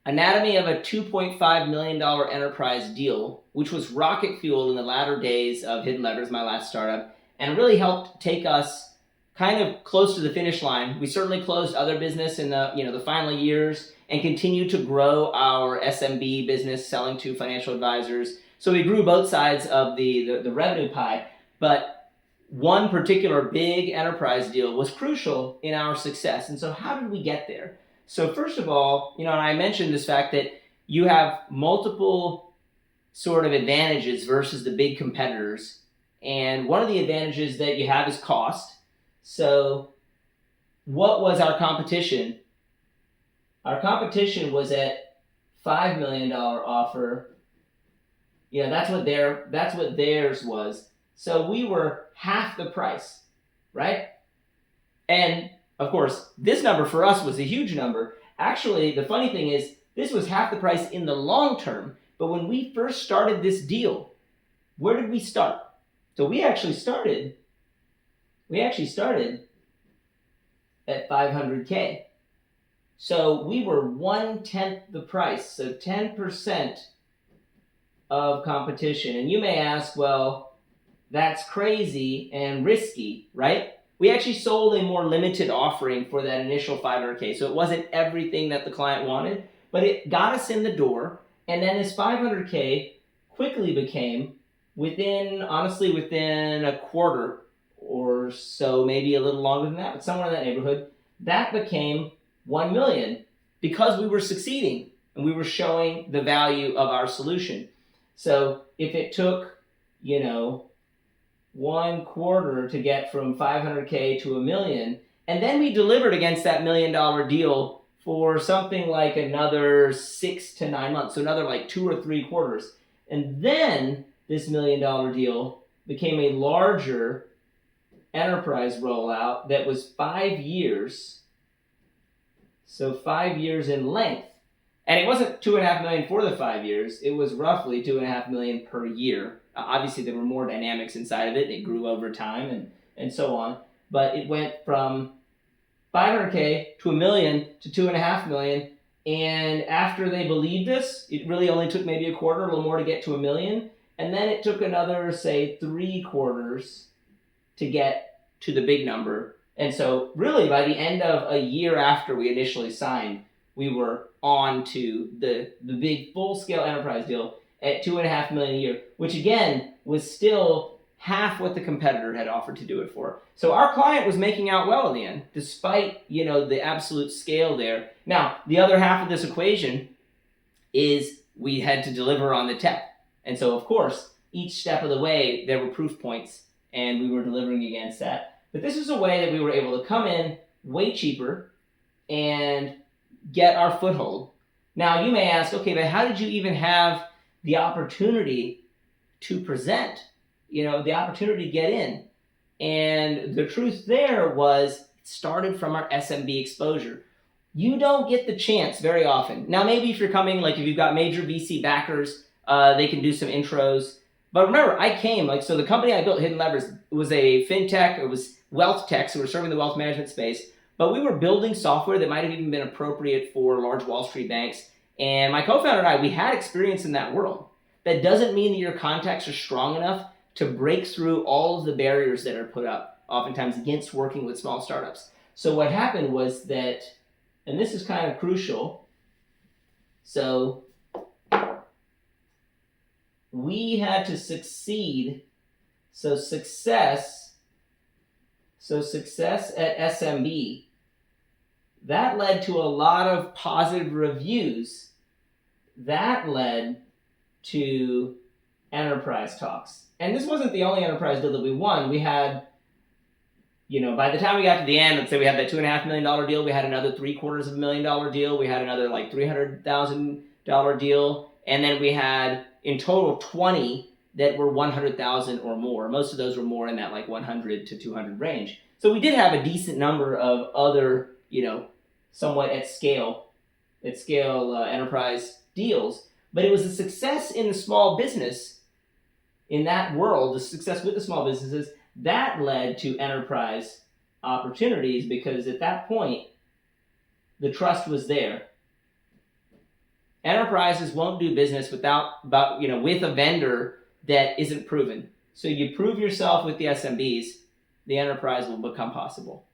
anatomy of a $2.5 million enterprise deal, which was rocket fuel in the latter days of Hidden Levers, my last startup, and really helped take us kind of close to the finish line. We certainly closed other business in the final years and continued to grow our SMB business, selling to financial advisors. So we grew both sides of the revenue pie, but one particular big enterprise deal was crucial in our success. And so how did we get there? So first of all, and I mentioned this fact that you have multiple sort of advantages versus the big competitors. And one of the advantages that you have is cost. So what was our competition? Our competition was at $5 million offer. That's what theirs was. So we were half the price, right? And of course, this number for us was a huge number. Actually, the funny thing is, this was half the price in the long term. But when we first started this deal, where did we start? So we actually started at $500K. So we were 1/10 the price, so 10% of competition. And you may ask, well, that's crazy and risky, right? We actually sold a more limited offering for that initial $500K. So it wasn't everything that the client wanted, but it got us in the door. And then this $500K quickly became, within a quarter or so, maybe a little longer than that, but somewhere in that neighborhood, that became 1 million because we were succeeding and we were showing the value of our solution. So if it took, 1 quarter to get from $500K to $1 million, and then we delivered against that $1 million deal for something like another 6 to 9 months, so another like 2 or 3 quarters. And then this $1 million deal became a larger enterprise rollout that was 5 years, so 5 years in length. And it wasn't $2.5 million for the 5 years, it was roughly $2.5 million per year. Obviously, there were more dynamics inside of it. It grew over time and so on. But it went from $500K to $1 million to $2.5 million. And after they believed us, it really only took maybe a quarter, a little more to get to $1 million. And then it took another, say, 3 quarters to get to the big number. And so really, by the end of a year after we initially signed, we were on to the big full-scale enterprise deal at $2.5 million a year, which again was still half what the competitor had offered to do it for. So our client was making out well in the end, despite the absolute scale there. Now, the other half of this equation is we had to deliver on the tech. And so, of course, each step of the way, there were proof points, and we were delivering against that. But this was a way that we were able to come in way cheaper and get our foothold. Now, you may ask, okay, but how did you even have the opportunity to present, the opportunity to get in? And the truth there was, it started from our SMB exposure. You don't get the chance very often. Now, maybe if you're coming, if you've got major VC backers, they can do some intros. But remember, I came, so the company I built, Hidden Levers, was a fintech, it was wealth tech, so we're serving the wealth management space. But we were building software that might have even been appropriate for large Wall Street banks. And my co-founder and I, we had experience in that world. That doesn't mean that your contacts are strong enough to break through all of the barriers that are put up, oftentimes against working with small startups. So what happened was that, and this is kind of crucial, so we had to succeed. So success at SMB, that led to a lot of positive reviews. That led to enterprise talks. And this wasn't the only enterprise deal that we won. We had, by the time we got to the end, let's say we had that $2.5 million deal, we had another $750,000 deal, we had another $300,000 deal, and then we had in total 20 that were 100,000 or more. Most of those were more in that 100 to 200 range. So we did have a decent number of other, somewhat at scale enterprise deals. But it was a success in the small business, in that world, the success with the small businesses, that led to enterprise opportunities, because at that point, the trust was there. enterprises won't do business with a vendor that isn't proven. So you prove yourself with the SMBs, the enterprise will become possible.